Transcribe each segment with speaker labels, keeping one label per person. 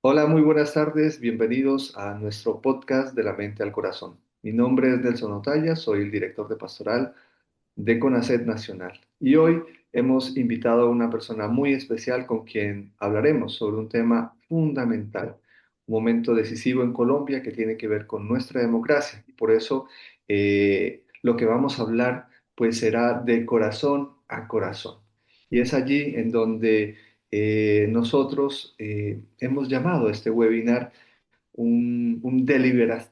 Speaker 1: Hola, muy buenas tardes. Bienvenidos a nuestro podcast de la mente al corazón. Mi nombre es Nelson Otaya, soy el director de pastoral de CONACET Nacional. Y hoy hemos invitado a una persona muy especial con quien hablaremos sobre un tema fundamental, un momento decisivo en Colombia que tiene que ver con nuestra democracia. Y por eso lo que vamos a hablar pues será de corazón a corazón. Y es allí en donde nosotros hemos llamado a este webinar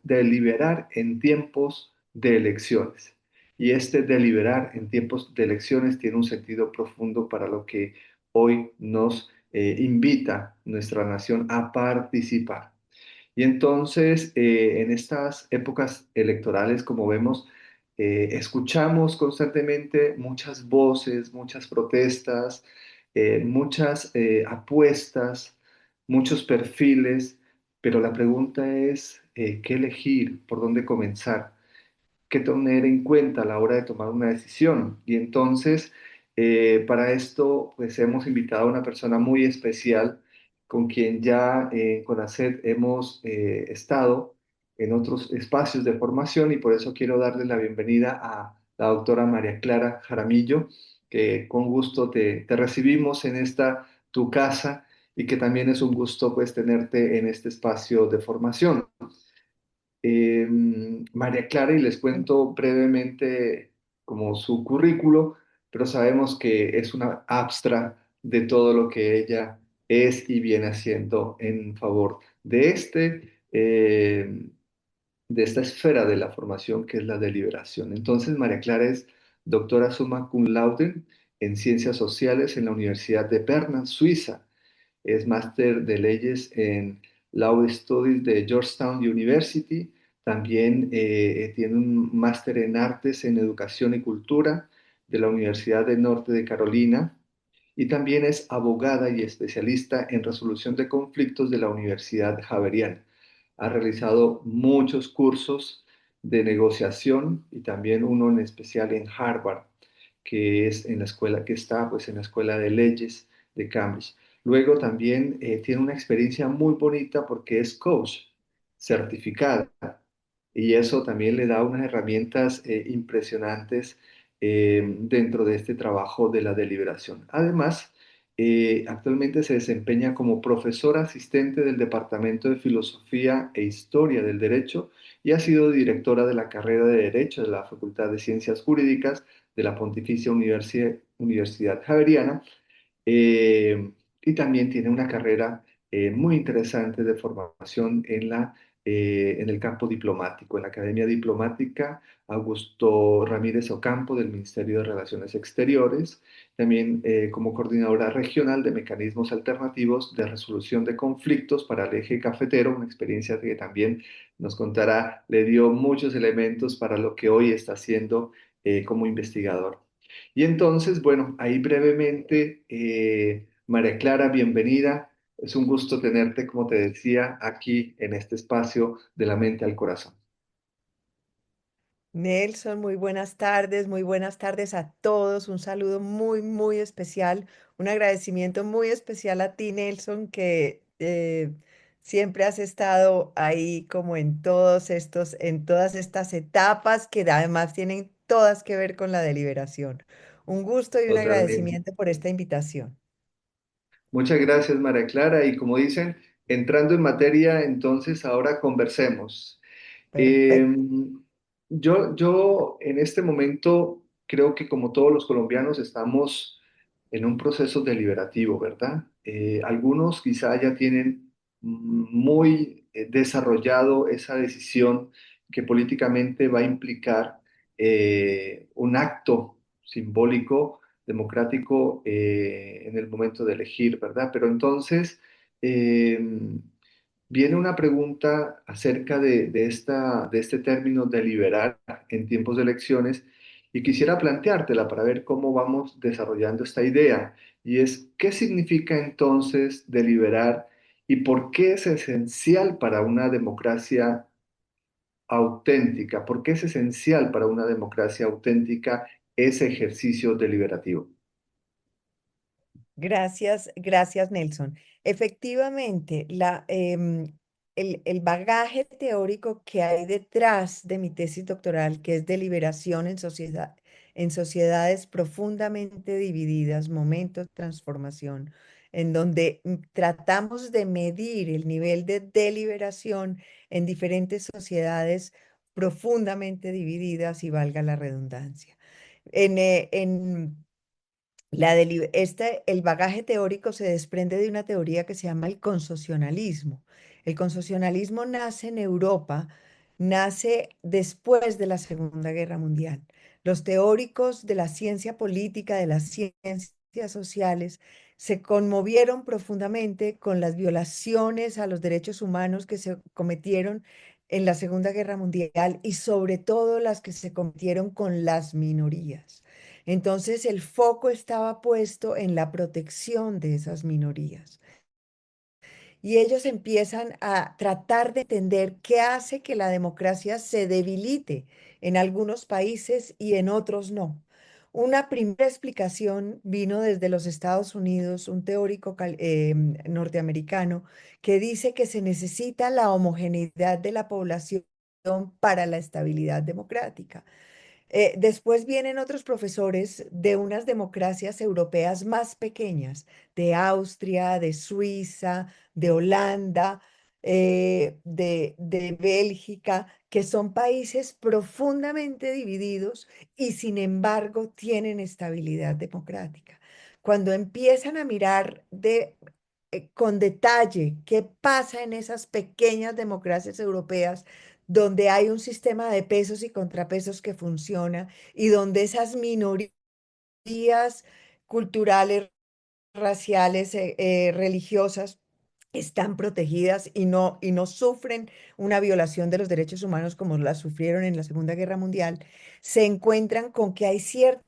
Speaker 1: deliberar en tiempos de elecciones. Y este deliberar en tiempos de elecciones tiene un sentido profundo para lo que hoy nos invita nuestra nación a participar. Y entonces, en estas épocas electorales, como vemos, escuchamos constantemente muchas voces, muchas protestas, muchas apuestas, muchos perfiles, pero la pregunta es, ¿qué elegir? ¿Por dónde comenzar? ¿Qué tener en cuenta a la hora de tomar una decisión? Y entonces, para esto, pues hemos invitado a una persona muy especial con quien ya con ACET hemos estado en otros espacios de formación y por eso quiero darle la bienvenida a la doctora María Clara Jaramillo, que con gusto te recibimos en esta tu casa y que también es un gusto pues tenerte en este espacio de formación. María Clara, y les cuento brevemente como su currículo, pero sabemos que es una abstra de todo lo que ella es y viene haciendo en favor de esta esfera de la formación que es la deliberación. Entonces, María Clara es doctora summa cum laude en Ciencias Sociales en la Universidad de Berna, Suiza. Es máster de leyes en Law Studies de Georgetown University. También tiene un máster en artes en educación y cultura de la Universidad del Norte de Carolina. Y también es abogada y especialista en resolución de conflictos de la Universidad Javeriana. Ha realizado muchos cursos de negociación y también uno en especial en Harvard, que es en la escuela que está, pues en la Escuela de Leyes de Cambridge. Luego también tiene una experiencia muy bonita porque es coach certificada y eso también le da unas herramientas impresionantes dentro de este trabajo de la deliberación. Además, actualmente se desempeña como profesora asistente del Departamento de Filosofía e Historia del Derecho y ha sido directora de la carrera de Derecho de la Facultad de Ciencias Jurídicas de la Pontificia Universidad Javeriana, y también tiene una carrera muy interesante de formación en el campo diplomático, en la Academia Diplomática Augusto Ramírez Ocampo del Ministerio de Relaciones Exteriores, también como coordinadora regional de mecanismos alternativos de resolución de conflictos para el eje cafetero, una experiencia que también nos contará, le dio muchos elementos para lo que hoy está haciendo como investigador. Y entonces, bueno, ahí brevemente, María Clara, bienvenida. Es un gusto tenerte, como te decía, aquí en este espacio de la mente al corazón.
Speaker 2: Nelson, muy buenas tardes a todos. Un saludo muy especial, un agradecimiento muy especial a ti, Nelson, que siempre has estado ahí como en todas estas etapas que además tienen todas que ver con la deliberación. Un gusto y un
Speaker 1: Totalmente.
Speaker 2: agradecimiento por esta invitación.
Speaker 1: Muchas gracias, María Clara. Y como dicen, entrando en materia, entonces ahora conversemos. Eh,
Speaker 2: Perfecto.
Speaker 1: yo en este momento creo que como todos los colombianos estamos en un proceso deliberativo, ¿verdad? Algunos quizá ya tienen muy desarrollado esa decisión que políticamente va a implicar un acto simbólico, democrático en el momento de elegir, ¿verdad? Pero entonces eh, viene una pregunta acerca de este término deliberar en tiempos de elecciones y quisiera planteártela para ver cómo vamos desarrollando esta idea. Y es, ¿qué significa entonces deliberar y por qué es esencial para una democracia auténtica? ¿Por qué es esencial para una democracia auténtica ese ejercicio deliberativo?
Speaker 2: Gracias, gracias, Nelson. Efectivamente, el bagaje teórico que hay detrás de mi tesis doctoral, que es deliberación en sociedades profundamente divididas, momentos de transformación, en donde tratamos de medir el nivel de deliberación en diferentes sociedades profundamente divididas, y valga la redundancia. En el bagaje teórico se desprende de una teoría que se llama el consociacionalismo. El consociacionalismo nace en Europa, nace después de la Segunda Guerra Mundial. Los teóricos de la ciencia política, de las ciencias sociales, se conmovieron profundamente con las violaciones a los derechos humanos que se cometieron en la Segunda Guerra Mundial, y sobre todo las que se cometieron con las minorías. Entonces el foco estaba puesto en la protección de esas minorías. Y ellos empiezan a tratar de entender qué hace que la democracia se debilite en algunos países y en otros no. Una primera explicación vino desde los Estados Unidos, un teórico norteamericano que dice que se necesita la homogeneidad de la población para la estabilidad democrática. Después vienen otros profesores de unas democracias europeas más pequeñas, de Austria, de Suiza, de Holanda, de Bélgica, que son países profundamente divididos y sin embargo tienen estabilidad democrática. Cuando empiezan a mirar con detalle qué pasa en esas pequeñas democracias europeas, donde hay un sistema de pesos y contrapesos que funciona, y donde esas minorías culturales, raciales, religiosas, están protegidas y no sufren una violación de los derechos humanos como la sufrieron en la Segunda Guerra Mundial, se encuentran con que hay ciertos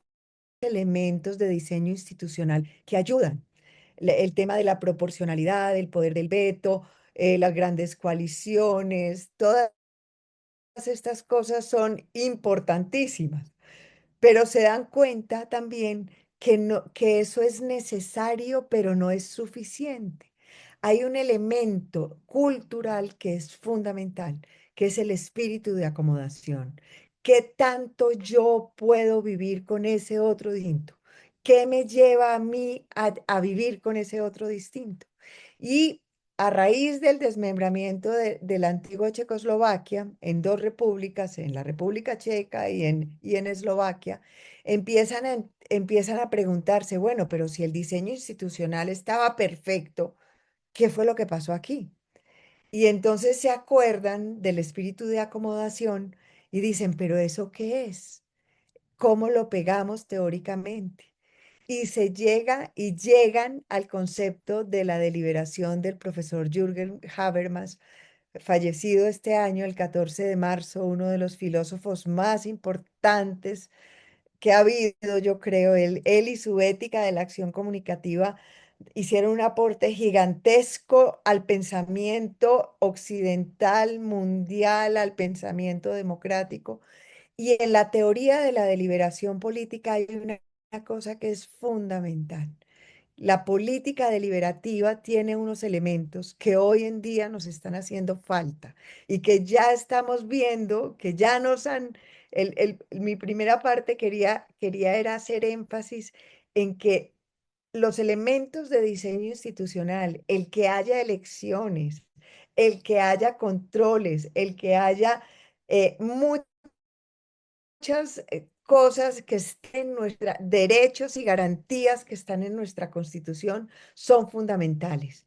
Speaker 2: elementos de diseño institucional que ayudan. El tema de la proporcionalidad, el poder del veto, las grandes coaliciones, todas estas cosas son importantísimas, pero se dan cuenta también que, no, que eso es necesario, pero no es suficiente. Hay un elemento cultural que es fundamental, que es el espíritu de acomodación. ¿Qué tanto yo puedo vivir con ese otro distinto? ¿Qué me lleva a mí a vivir con ese otro distinto? Y a raíz del desmembramiento de la antigua Checoslovaquia en dos repúblicas, en la República Checa y en Eslovaquia, empiezan a preguntarse, bueno, pero si el diseño institucional estaba perfecto, ¿qué fue lo que pasó aquí? Y entonces se acuerdan del espíritu de acomodación y dicen, pero ¿eso qué es? ¿Cómo lo pegamos teóricamente? Y se llega y llegan al concepto de la deliberación del profesor Jürgen Habermas, fallecido este año, el 14 de marzo, uno de los filósofos más importantes que ha habido, yo creo. Él y su ética de la acción comunicativa hicieron un aporte gigantesco al pensamiento occidental, mundial, al pensamiento democrático. Y en la teoría de la deliberación política hay una cosa que es fundamental. La política deliberativa tiene unos elementos que hoy en día nos están haciendo falta y que ya estamos viendo, que ya nos han... mi primera parte quería era hacer énfasis en que los elementos de diseño institucional, el que haya elecciones, el que haya controles, el que haya muchas cosas que están en nuestra, derechos y garantías que están en nuestra Constitución, son fundamentales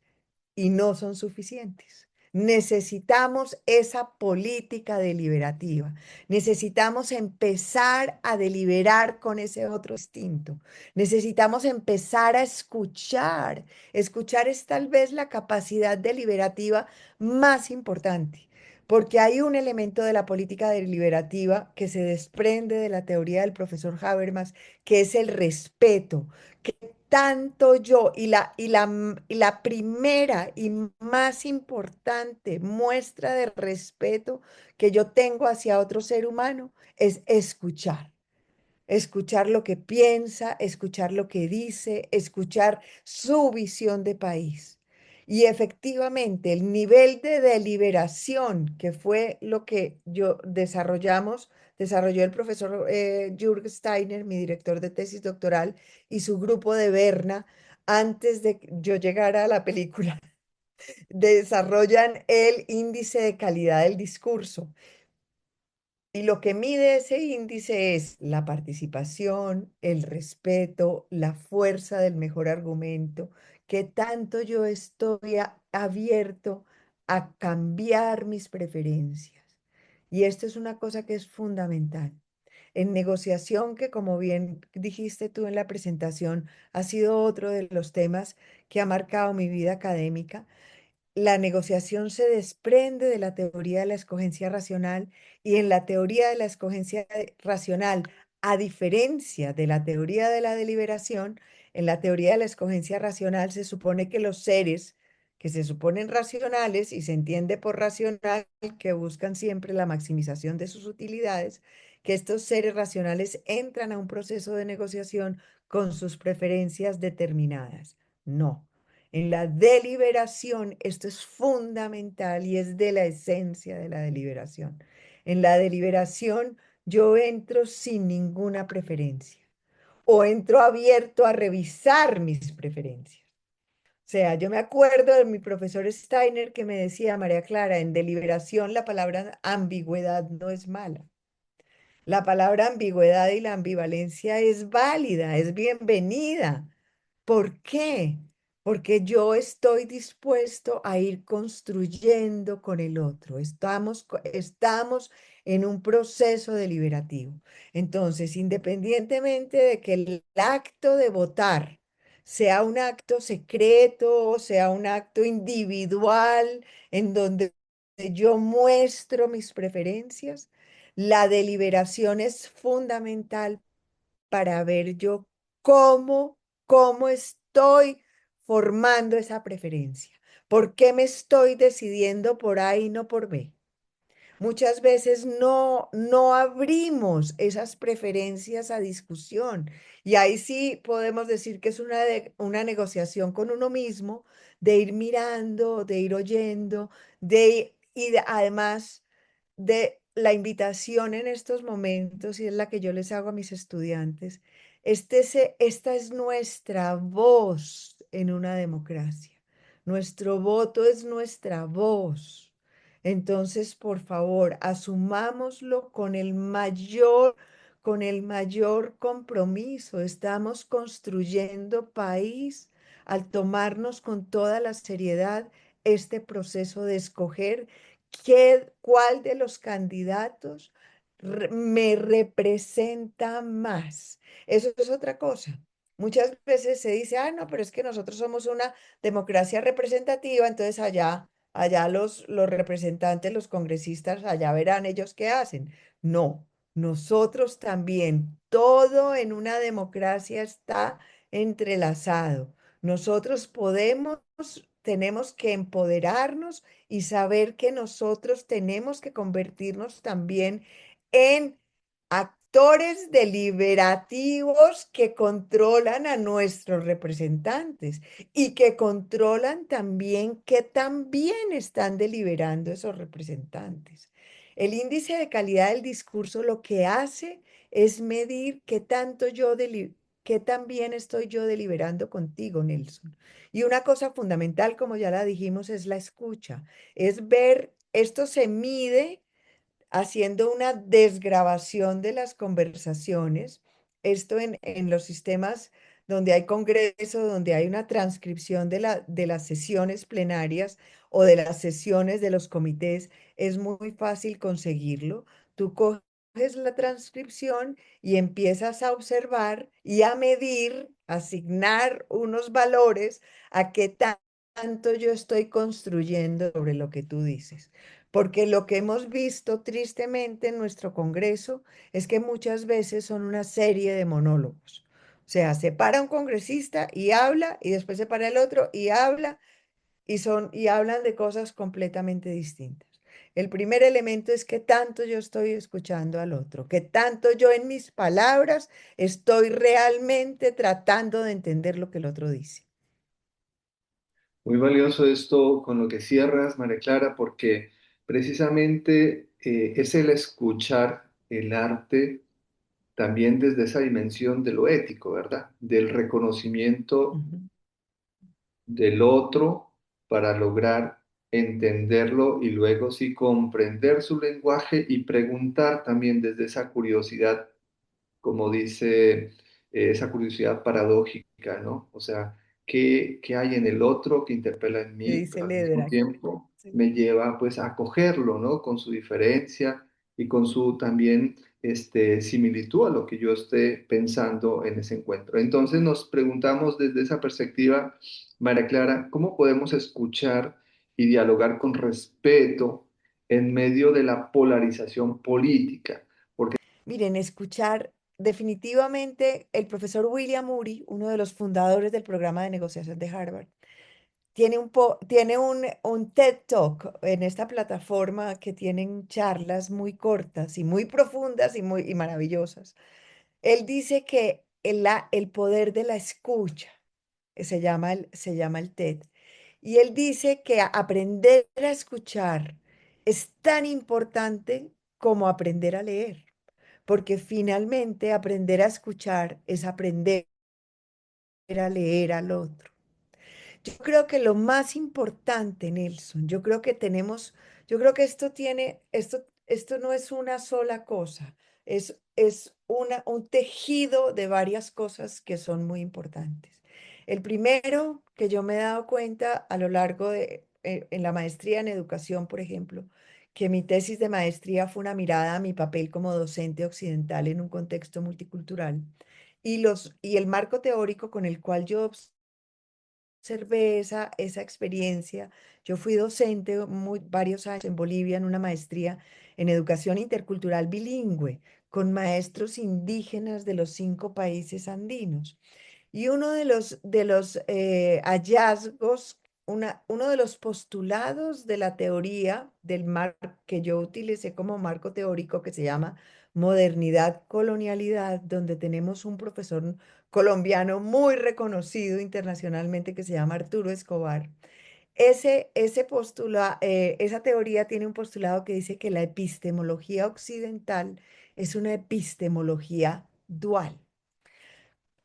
Speaker 2: y no son suficientes. Necesitamos esa política deliberativa. Necesitamos empezar a deliberar con ese otro instinto. Necesitamos empezar a escuchar. Escuchar es tal vez la capacidad deliberativa más importante, porque hay un elemento de la política deliberativa que se desprende de la teoría del profesor Habermas, que es el respeto. Tanto yo, y la primera y más importante muestra de respeto que yo tengo hacia otro ser humano es escuchar. escuchar lo que piensa, escuchar lo que dice, escuchar su visión de país. Y efectivamente, el nivel de deliberación, que fue lo que desarrolló el profesor Jürg Steiner, mi director de tesis doctoral, y su grupo de Berna, antes de que yo llegara a la película, desarrollan el índice de calidad del discurso. Y lo que mide ese índice es la participación, el respeto, la fuerza del mejor argumento, qué tanto yo estoy abierto a cambiar mis preferencias. Y esto es una cosa que es fundamental. En negociación, que como bien dijiste tú en la presentación, ha sido otro de los temas que ha marcado mi vida académica. La negociación se desprende de la teoría de la escogencia racional y en la teoría de la escogencia racional, a diferencia de la teoría de la deliberación, en la teoría de la escogencia racional se supone que los seres que se suponen racionales y se entiende por racional que buscan siempre la maximización de sus utilidades, que estos seres racionales entran a un proceso de negociación con sus preferencias determinadas. No. En la deliberación, esto es fundamental y es de la esencia de la deliberación. En la deliberación yo entro sin ninguna preferencia o entro abierto a revisar mis preferencias. O sea, yo me acuerdo de mi profesor Steiner que me decía, María Clara, en deliberación la palabra ambigüedad no es mala. La palabra ambigüedad y la ambivalencia es válida, es bienvenida. ¿Por qué? Porque yo estoy dispuesto a ir construyendo con el otro. Estamos en un proceso deliberativo. Entonces, independientemente de que el acto de votar sea un acto secreto, o sea un acto individual, en donde yo muestro mis preferencias, la deliberación es fundamental para ver yo cómo, cómo estoy formando esa preferencia. ¿Por qué me estoy decidiendo por A y no por B? Muchas veces no abrimos esas preferencias a discusión y ahí sí podemos decir que es una negociación con uno mismo, de ir mirando, de ir oyendo, además de la invitación en estos momentos, y es la que yo les hago a mis estudiantes, esta es nuestra voz en una democracia. Nuestro voto es nuestra voz. Entonces, por favor, asumámoslo con el mayor compromiso. Estamos construyendo país al tomarnos con toda la seriedad este proceso de escoger cuál de los candidatos me representa más. Eso es otra cosa. Muchas veces se dice, ah, no, pero es que nosotros somos una democracia representativa, entonces allá los representantes, los congresistas, allá verán ellos qué hacen. No, nosotros también, todo en una democracia está entrelazado. Nosotros tenemos que empoderarnos y saber que nosotros tenemos que convertirnos también en actores deliberativos que controlan a nuestros representantes y que controlan también que también están deliberando esos representantes. El índice de calidad del discurso lo que hace es medir qué tan bien estoy yo deliberando contigo, Nelson. Y una cosa fundamental, como ya la dijimos, es la escucha. Es ver, esto se mide haciendo una desgrabación de las conversaciones, esto en los sistemas donde hay congreso, donde hay una transcripción de las sesiones plenarias o de las sesiones de los comités, es muy fácil conseguirlo. Tú coges la transcripción y empiezas a observar y a medir, asignar unos valores a qué tanto yo estoy construyendo sobre lo que tú dices. Porque lo que hemos visto tristemente en nuestro Congreso es que muchas veces son una serie de monólogos. O sea, se para un congresista y habla, y después se para el otro y habla, y hablan de cosas completamente distintas. El primer elemento es que tanto yo estoy escuchando al otro, que tanto yo en mis palabras estoy realmente tratando de entender lo que el otro dice.
Speaker 1: Muy valioso esto con lo que cierras, María Clara, porque precisamente es el escuchar el arte también desde esa dimensión de lo ético, ¿verdad? Del reconocimiento
Speaker 2: Ujú.
Speaker 1: del otro para lograr entenderlo y luego sí comprender su lenguaje y preguntar también desde esa curiosidad, como dice, esa curiosidad paradójica, ¿no? O sea, ¿qué hay en el otro que interpela en
Speaker 2: ¿Qué
Speaker 1: mí,
Speaker 2: dice
Speaker 1: pero al mismo
Speaker 2: Ledra?
Speaker 1: tiempo
Speaker 2: Sí.
Speaker 1: me lleva pues a acogerlo, ¿no? Con su diferencia y con su también similitud a lo que yo esté pensando en ese encuentro. Entonces nos preguntamos desde esa perspectiva, María Clara, ¿cómo podemos escuchar y dialogar con respeto en medio de la polarización política?
Speaker 2: Miren, escuchar definitivamente el profesor William Ury, uno de los fundadores del programa de negociación de Harvard, tiene un TED Talk en esta plataforma que tienen charlas muy cortas y muy profundas y maravillosas. Él dice que el poder de la escucha, se llama el TED, y él dice que aprender a escuchar es tan importante como aprender a leer, porque finalmente aprender a escuchar es aprender a leer al otro. Yo creo que lo más importante, Nelson, yo creo que esto no es una sola cosa, es un tejido de varias cosas que son muy importantes. El primero que yo me he dado cuenta a lo largo en la maestría en educación, por ejemplo, que mi tesis de maestría fue una mirada a mi papel como docente occidental en un contexto multicultural y el marco teórico con el cual yo observé esa experiencia. Yo fui docente varios años en Bolivia en una maestría en educación intercultural bilingüe con maestros indígenas de los 5 países andinos. Y uno de los hallazgos, uno de los postulados de la teoría que yo utilicé como marco teórico que se llama modernidad colonialidad, donde tenemos un profesor colombiano muy reconocido internacionalmente que se llama Arturo Escobar. Esa teoría tiene un postulado que dice que la epistemología occidental es una epistemología dual.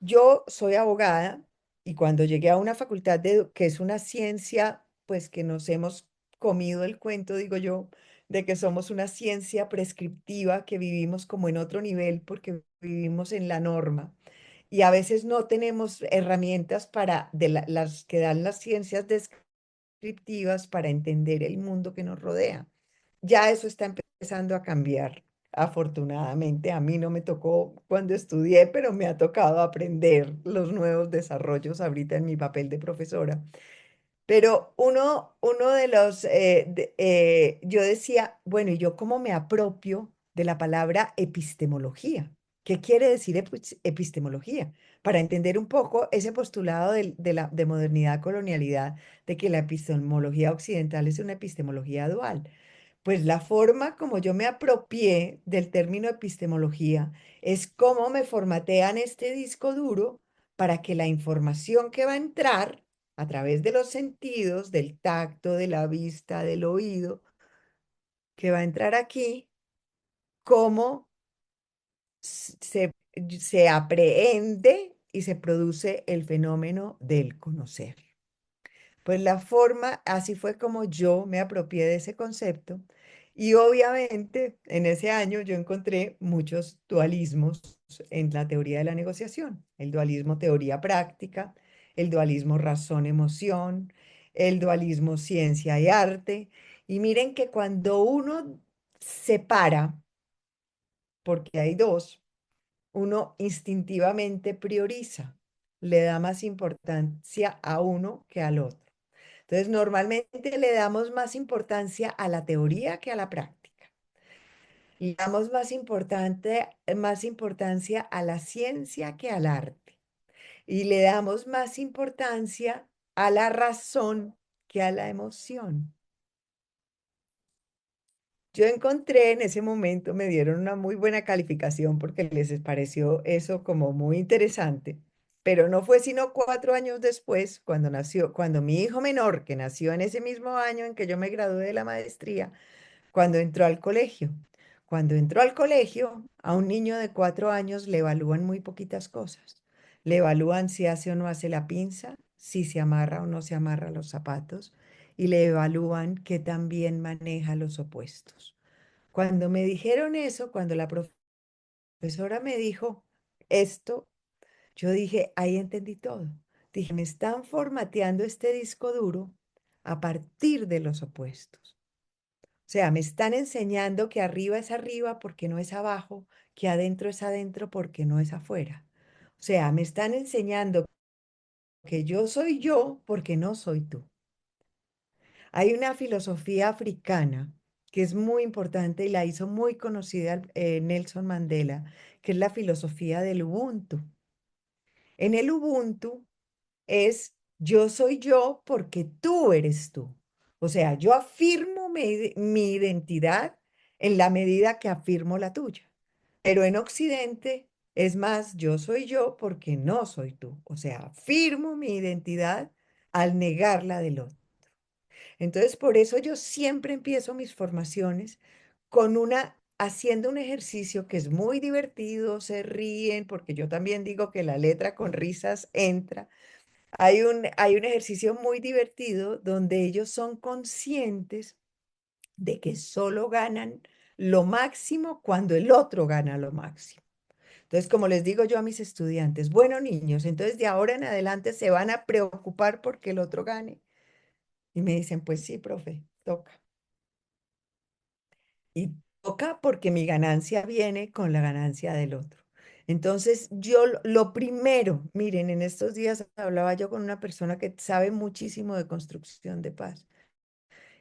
Speaker 2: Yo soy abogada y cuando llegué a una facultad que es una ciencia, pues que nos hemos comido el cuento, digo yo, de que somos una ciencia prescriptiva, que vivimos como en otro nivel porque vivimos en la norma y a veces no tenemos herramientas las que dan las ciencias descriptivas para entender el mundo que nos rodea. Ya eso está empezando a cambiar. Afortunadamente, a mí no me tocó cuando estudié, pero me ha tocado aprender los nuevos desarrollos ahorita en mi papel de profesora. Pero uno de yo decía, bueno, ¿y yo cómo me apropio de la palabra epistemología? ¿Qué quiere decir epistemología? Para entender un poco ese postulado de modernidad colonialidad, de que la epistemología occidental es una epistemología dual. Pues la forma como yo me apropié del término epistemología es cómo me formatean este disco duro para que la información que va a entrar a través de los sentidos, del tacto, de la vista, del oído, que va a entrar aquí, cómo se aprehende y se produce el fenómeno del conocer. Pues así fue como yo me apropié de ese concepto. Y obviamente en ese año yo encontré muchos dualismos en la teoría de la negociación. El dualismo teoría práctica, el dualismo razón-emoción, el dualismo ciencia y arte. Y miren que cuando uno separa, porque hay dos, uno instintivamente prioriza, le da más importancia a uno que al otro. Entonces, normalmente le damos más importancia a la teoría que a la práctica. Le damos más importancia a la ciencia que al arte. Y le damos más importancia a la razón que a la emoción. Yo encontré en ese momento, me dieron una muy buena calificación porque les pareció eso como muy interesante, pero no fue sino 4 años después, cuando nació, cuando mi hijo menor, que nació en ese mismo año en que yo me gradué de la maestría, cuando entró al colegio. Cuando entró al colegio, a un niño de 4 años le evalúan muy poquitas cosas. Le evalúan si hace o no hace la pinza, si se amarra o no se amarra los zapatos, y le evalúan que también maneja los opuestos. Cuando me dijeron eso, cuando la profesora me dijo esto, yo dije, ahí entendí todo. Dije, me están formateando este disco duro a partir de los opuestos. O sea, me están enseñando que arriba es arriba porque no es abajo, que adentro es adentro porque no es afuera. O sea, me están enseñando que yo soy yo porque no soy tú. Hay una filosofía africana que es muy importante y la hizo muy conocida Nelson Mandela, que es la filosofía del Ubuntu. En el Ubuntu es yo soy yo porque tú eres tú. O sea, yo afirmo mi identidad en la medida que afirmo la tuya. Pero en Occidente es más yo soy yo porque no soy tú. O sea, afirmo mi identidad al negar la del otro. Entonces, por eso yo siempre empiezo mis formaciones haciendo un ejercicio que es muy divertido, se ríen, porque yo también digo que la letra con risas entra. Hay un ejercicio muy divertido donde ellos son conscientes de que solo ganan lo máximo cuando el otro gana lo máximo. Entonces, como les digo yo a mis estudiantes, bueno, niños, entonces de ahora en adelante se van a preocupar porque el otro gane. Y me dicen, pues sí, profe, toca. Y toca porque mi ganancia viene con la ganancia del otro. Entonces, yo lo primero, miren, en estos días hablaba yo con una persona que sabe muchísimo de construcción de paz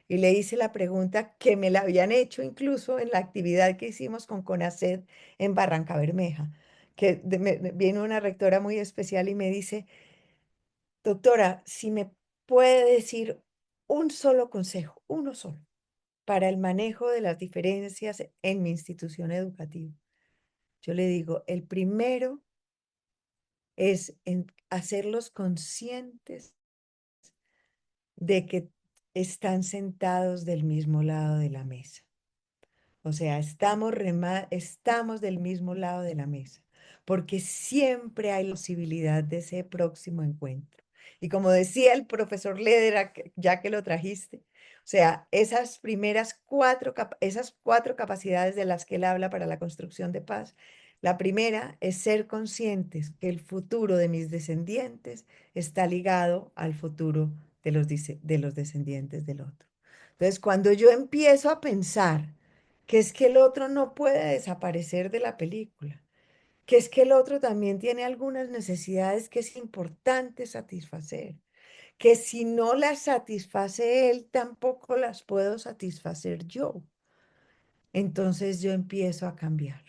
Speaker 2: y le hice la pregunta que me la habían hecho incluso en la actividad que hicimos con CONACED en Barranca Bermeja, que viene una rectora muy especial y me dice, doctora, si me puede decir un solo consejo, uno solo para el manejo de las diferencias en mi institución educativa. Yo le digo, el primero es hacerlos conscientes de que están sentados del mismo lado de la mesa. O sea, estamos del mismo lado de la mesa, porque siempre hay la posibilidad de ese próximo encuentro. Y como decía el profesor Leder, ya que lo trajiste, o sea, esas cuatro capacidades de las que él habla para la construcción de paz, la primera es ser conscientes que el futuro de mis descendientes está ligado al futuro de los descendientes del otro. Entonces, cuando yo empiezo a pensar, que es que el otro no puede desaparecer de la película, que es que el otro también tiene algunas necesidades que es importante satisfacer, que si no las satisface él, tampoco las puedo satisfacer yo. Entonces yo empiezo a cambiar.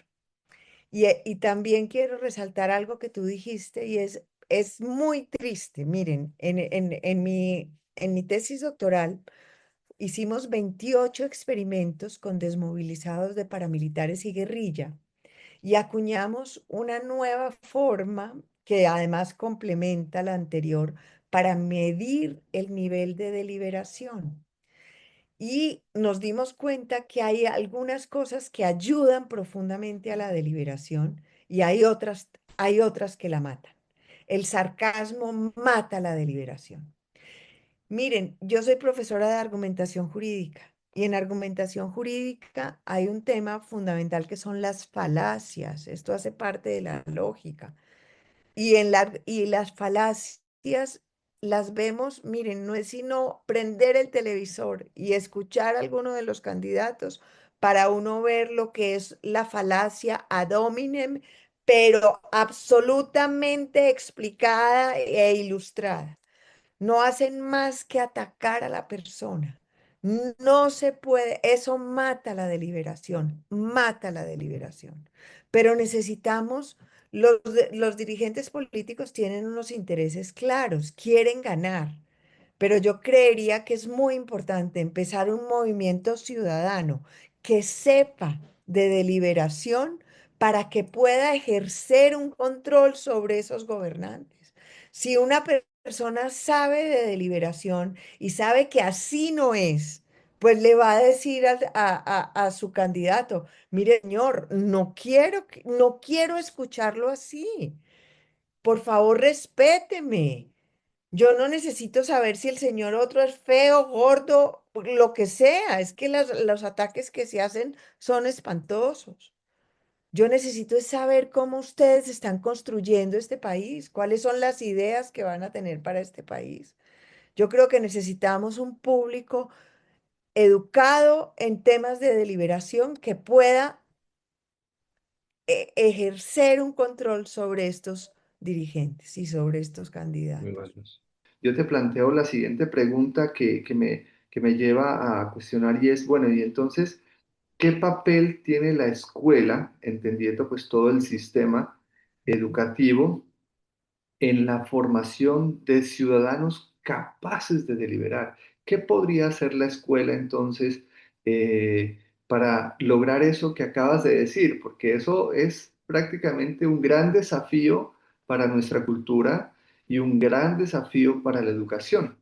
Speaker 2: Y también quiero resaltar algo que tú dijiste y es muy triste. Miren, en mi tesis doctoral, hicimos 28 experimentos con desmovilizados de paramilitares y guerrilla y acuñamos una nueva forma que además complementa la anterior para medir el nivel de deliberación. Y nos dimos cuenta que hay algunas cosas que ayudan profundamente a la deliberación y hay otras que la matan. El sarcasmo mata la deliberación. Miren, yo soy profesora de argumentación jurídica y en argumentación jurídica hay un tema fundamental que son las falacias. Esto hace parte de la lógica. Y las falacias las vemos, miren, no es sino prender el televisor y escuchar a alguno de los candidatos para uno ver lo que es la falacia ad hominem, pero absolutamente explicada e ilustrada. No hacen más que atacar a la persona. No se puede, eso mata la deliberación, mata la deliberación. Pero necesitamos, los dirigentes políticos tienen unos intereses claros, quieren ganar. Pero yo creería que es muy importante empezar un movimiento ciudadano que sepa de deliberación para que pueda ejercer un control sobre esos gobernantes. Si una persona sabe de deliberación y sabe que así no es, pues le va a decir a su candidato, mire, señor, no quiero escucharlo así. Por favor, respéteme. Yo no necesito saber si el señor otro es feo, gordo, lo que sea. Es que los ataques que se hacen son espantosos. Yo necesito es saber cómo ustedes están construyendo este país, cuáles son las ideas que van a tener para este país. Yo creo que necesitamos un público educado en temas de deliberación que pueda ejercer un control sobre estos dirigentes y sobre estos
Speaker 1: Muy
Speaker 2: candidatos.
Speaker 1: buenos. Yo te planteo la siguiente pregunta que me lleva a cuestionar y es, bueno, y entonces, ¿qué papel tiene la escuela, entendiendo pues todo el sistema educativo, en la formación de ciudadanos capaces de deliberar? ¿Qué podría hacer la escuela entonces para lograr eso que acabas de decir? Porque eso es prácticamente un gran desafío para nuestra cultura y un gran desafío para la educación.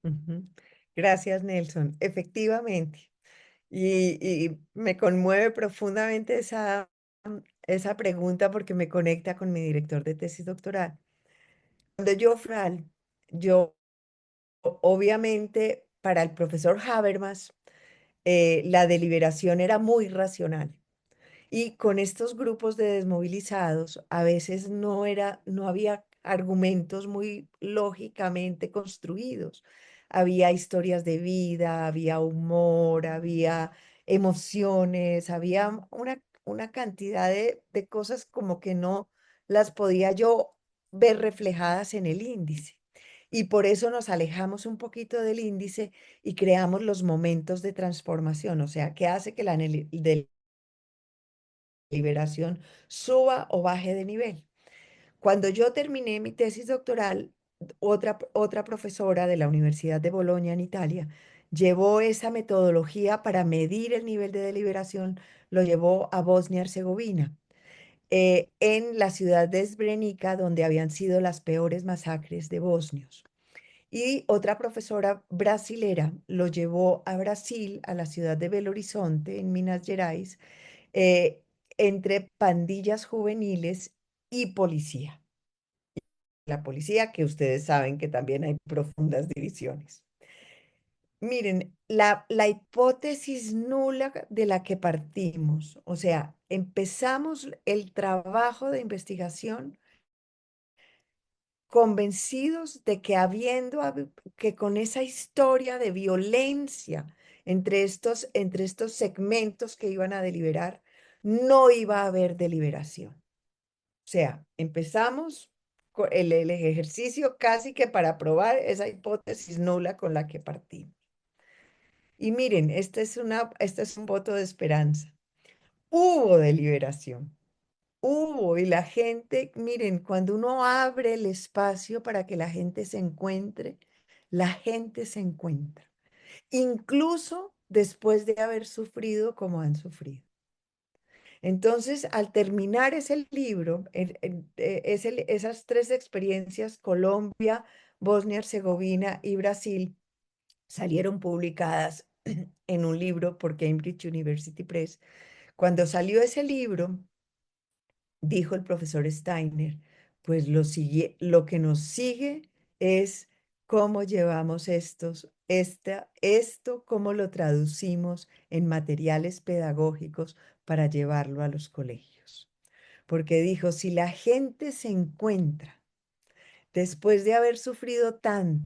Speaker 2: Ujú. Gracias, Nelson. Efectivamente. Y me conmueve profundamente esa pregunta porque me conecta con mi director de tesis doctoral. Cuando yo fui yo obviamente para el profesor Habermas, la deliberación era muy racional. Y con estos grupos de desmovilizados, a veces no había argumentos muy lógicamente construidos. Había historias de vida, había humor, había emociones, había una cantidad de cosas como que no las podía yo ver reflejadas en el índice. Y por eso nos alejamos un poquito del índice y creamos los momentos de transformación, o sea, que hace que liberación suba o baje de nivel. Cuando yo terminé mi tesis doctoral, otra profesora de la Universidad de Bolonia en Italia llevó esa metodología para medir el nivel de deliberación, lo llevó a Bosnia-Herzegovina, en la ciudad de Srebrenica, donde habían sido las peores masacres de bosnios. Y otra profesora brasilera lo llevó a Brasil, a la ciudad de Belo Horizonte, en Minas Gerais, eh, entre pandillas juveniles y policía. La policía, que ustedes saben que también hay profundas divisiones. Miren, la hipótesis nula de la que partimos, o sea, empezamos el trabajo de investigación convencidos de que que con esa historia de violencia entre estos segmentos que iban a deliberar, no iba a haber deliberación. O sea, empezamos con el ejercicio casi que para probar esa hipótesis nula con la que partimos. Y miren, este es un voto de esperanza. Hubo deliberación, hubo, y la gente, miren, cuando uno abre el espacio para que la gente se encuentre, la gente se encuentra, incluso después de haber sufrido como han sufrido. Entonces, al terminar ese libro, esas tres experiencias, Colombia, Bosnia-Herzegovina y Brasil, salieron publicadas en un libro por Cambridge University Press. Cuando salió ese libro, dijo el profesor Steiner, pues lo que nos sigue es cómo llevamos esto, cómo lo traducimos en materiales pedagógicos para llevarlo a los colegios. Porque dijo, si la gente se encuentra después de haber sufrido tanto,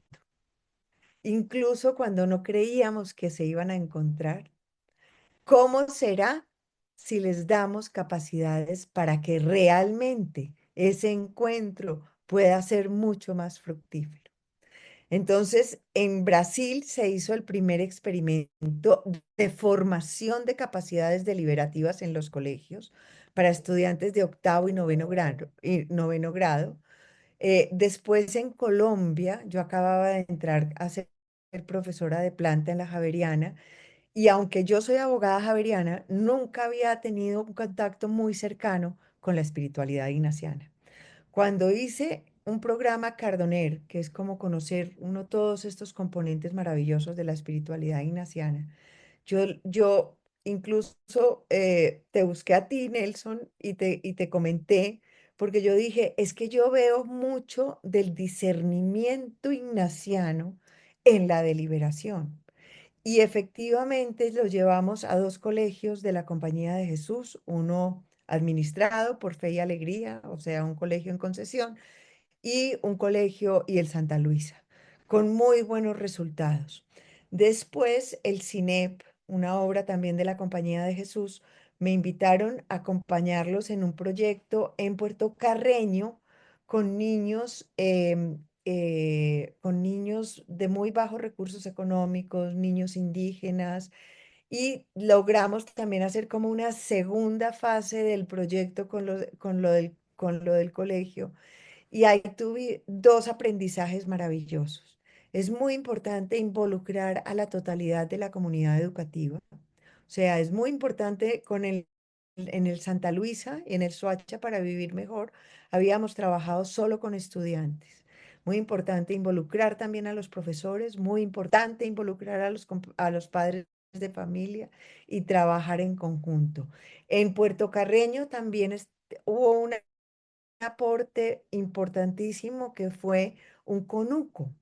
Speaker 2: incluso cuando no creíamos que se iban a encontrar, ¿cómo será si les damos capacidades para que realmente ese encuentro pueda ser mucho más fructífero? Entonces, en Brasil se hizo el primer experimento de formación de capacidades deliberativas en los colegios para estudiantes de octavo y noveno grado. Después en Colombia, yo acababa de entrar a ser profesora de planta en la Javeriana Y aunque yo soy abogada javeriana, nunca había tenido un contacto muy cercano con la espiritualidad ignaciana. Cuando hice un programa Cardoner, que es como conocer uno todos estos componentes maravillosos de la espiritualidad ignaciana, yo incluso te busqué a ti, Nelson, y te comenté, porque yo dije, es que yo veo mucho del discernimiento ignaciano en la deliberación. Y efectivamente lo llevamos a dos colegios de la Compañía de Jesús, uno administrado por Fe y Alegría, o sea, un colegio en concesión, y un colegio y el Santa Luisa, con muy buenos resultados. Después, el CINEP, una obra también de la Compañía de Jesús, me invitaron a acompañarlos en un proyecto en Puerto Carreño con niños de muy bajos recursos económicos, niños indígenas, y logramos también hacer como una segunda fase del proyecto con lo del colegio y ahí tuve dos aprendizajes maravillosos. Es muy importante involucrar a la totalidad de la comunidad educativa. O sea, es muy importante en el Santa Luisa y en el Soacha para vivir mejor. Habíamos trabajado solo con estudiantes. Muy importante involucrar también a los profesores, muy importante involucrar a los padres de familia y trabajar en conjunto. En Puerto Carreño también hubo una aporte importantísimo que fue un conuco.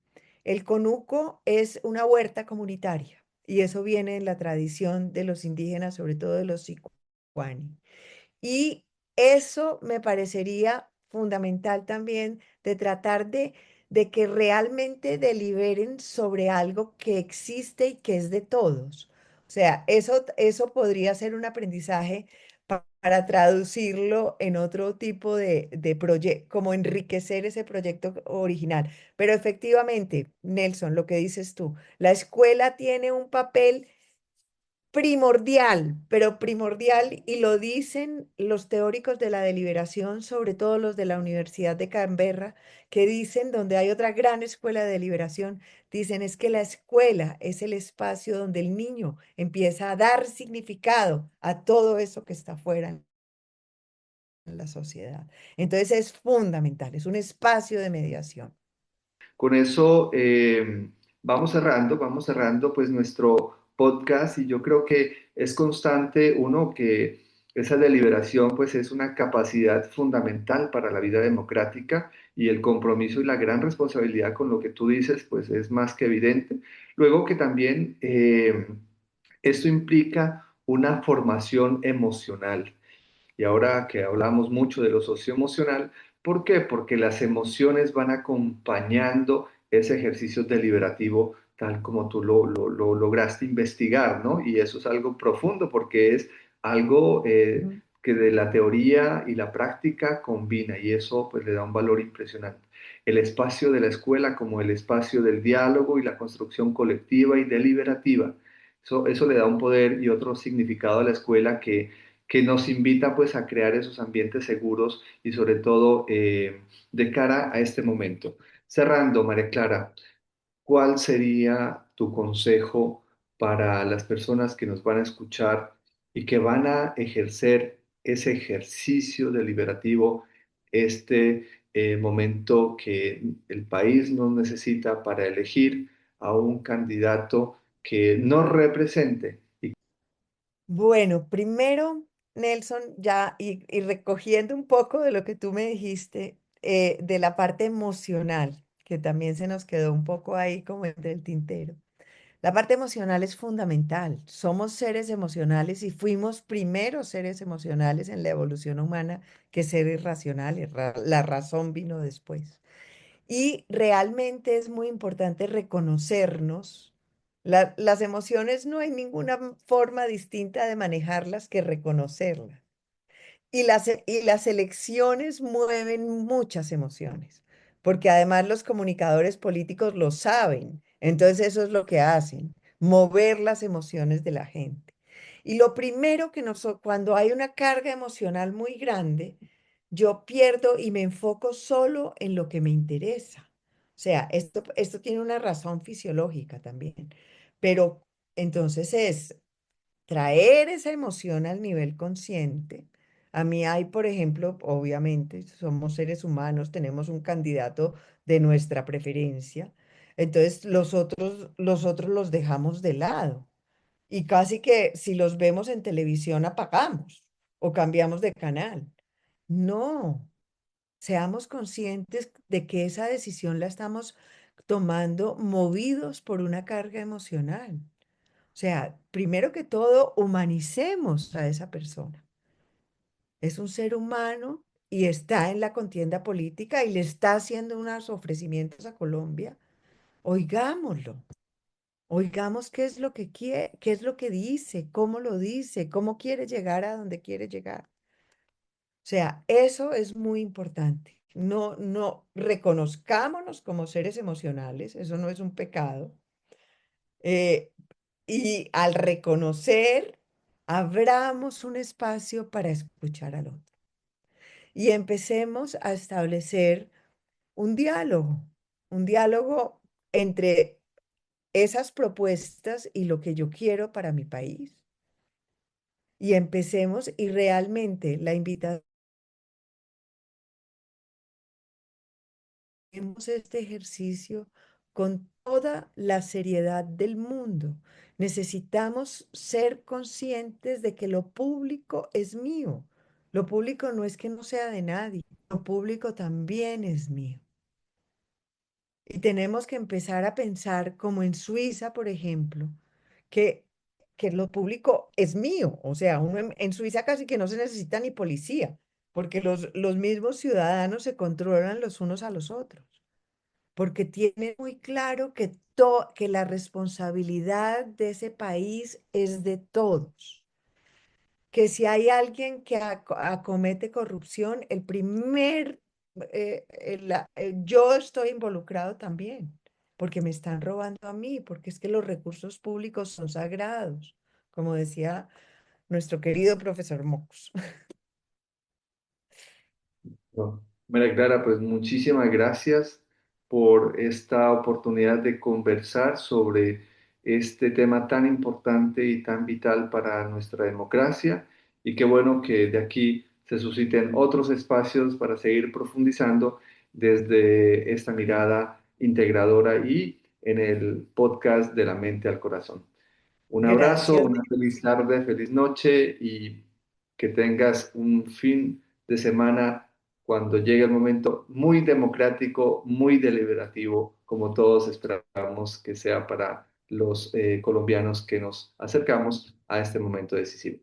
Speaker 2: El conuco es una huerta comunitaria y eso viene en la tradición de los indígenas, sobre todo de los sicuani. Y eso me parecería fundamental también de tratar de que realmente deliberen sobre algo que existe y que es de todos. O sea, eso podría ser un aprendizaje para traducirlo en otro tipo de proyecto, como enriquecer ese proyecto original. Pero efectivamente, Nelson, lo que dices tú, la escuela tiene un papel primordial, pero primordial, y lo dicen los teóricos de la deliberación, sobre todo los de la Universidad de Canberra, que dicen, donde hay otra gran escuela de deliberación, dicen es que la escuela es el espacio donde el niño empieza a dar significado a todo eso que está afuera en la sociedad. Entonces es fundamental, es un espacio de mediación.
Speaker 1: Con eso vamos cerrando pues nuestro podcast y yo creo que es constante uno que esa deliberación pues es una capacidad fundamental para la vida democrática y el compromiso y la gran responsabilidad con lo que tú dices pues es más que evidente. Luego que también esto implica una formación emocional. Y ahora que hablamos mucho de lo socioemocional, ¿por qué? Porque las emociones van acompañando ese ejercicio deliberativo tal como tú lo lograste investigar, ¿no? Y eso es algo profundo porque es algo
Speaker 2: Ujú.
Speaker 1: que de la teoría y la práctica combina y eso pues le da un valor impresionante. El espacio de la escuela como el espacio del diálogo y la construcción colectiva y deliberativa. Eso le da un poder y otro significado a la escuela que nos invita pues a crear esos ambientes seguros y sobre todo de cara a este momento. Cerrando, María Clara, ¿cuál sería tu consejo para las personas que nos van a escuchar y que van a ejercer ese ejercicio deliberativo, este momento que el país nos necesita para elegir a un candidato que nos represente?
Speaker 2: Bueno, primero, Nelson, ya y recogiendo un poco de lo que tú me dijiste, de la parte emocional, que también se nos quedó un poco ahí como entre el tintero. La parte emocional es fundamental. Somos seres emocionales y fuimos primeros seres emocionales en la evolución humana que seres racionales. La razón vino después. Y realmente es muy importante reconocernos. Las emociones no hay ninguna forma distinta de manejarlas que reconocerlas. Y las elecciones mueven muchas emociones, porque además los comunicadores políticos lo saben. Entonces eso es lo que hacen, mover las emociones de la gente. Y lo primero cuando hay una carga emocional muy grande, yo pierdo y me enfoco solo en lo que me interesa. O sea, esto tiene una razón fisiológica también. Pero entonces es traer esa emoción al nivel consciente. A mí hay, por ejemplo, obviamente, somos seres humanos, tenemos un candidato de nuestra preferencia, entonces los otros los dejamos de lado y casi que si los vemos en televisión apagamos o cambiamos de canal. No, seamos conscientes de que esa decisión la estamos tomando movidos por una carga emocional. O sea, primero que todo, humanicemos a esa persona. Es un ser humano y está en la contienda política y le está haciendo unos ofrecimientos a Colombia. Oigámoslo, oigamos qué es lo que quiere, qué es lo que dice, cómo quiere llegar a donde quiere llegar. O sea, eso es muy importante. No, no, reconozcámonos como seres emocionales, eso no es un pecado. eh, y al reconocer, abramos un espacio para escuchar al otro y empecemos a establecer un diálogo entre esas propuestas y lo que yo quiero para mi país. Y empecemos y realmente la invitación hacemos este ejercicio con toda la seriedad del mundo. Necesitamos ser conscientes de que lo público es mío. Lo público no es que no sea de nadie, lo público también es mío. Y tenemos que empezar a pensar como en Suiza, por ejemplo, que, que lo público es mío. O sea, uno en Suiza casi que no se necesita ni policía, porque los mismos ciudadanos se controlan los unos a los otros porque tiene muy claro que la responsabilidad de ese país es de todos, que si hay alguien que acomete corrupción, yo estoy involucrado también, porque me están robando a mí, porque es que los recursos públicos son sagrados, como decía nuestro querido profesor Mox.
Speaker 1: No. María Clara, pues muchísimas gracias por esta oportunidad de conversar sobre este tema tan importante y tan vital para nuestra democracia. Y qué bueno que de aquí se susciten otros espacios para seguir profundizando desde esta mirada integradora y en el podcast de la mente al corazón. Un abrazo,
Speaker 2: Gracias.
Speaker 1: una feliz tarde, feliz noche y que tengas un fin de semana cuando llegue el momento muy democrático, muy deliberativo, como todos esperamos que sea para los colombianos que nos acercamos a este momento decisivo.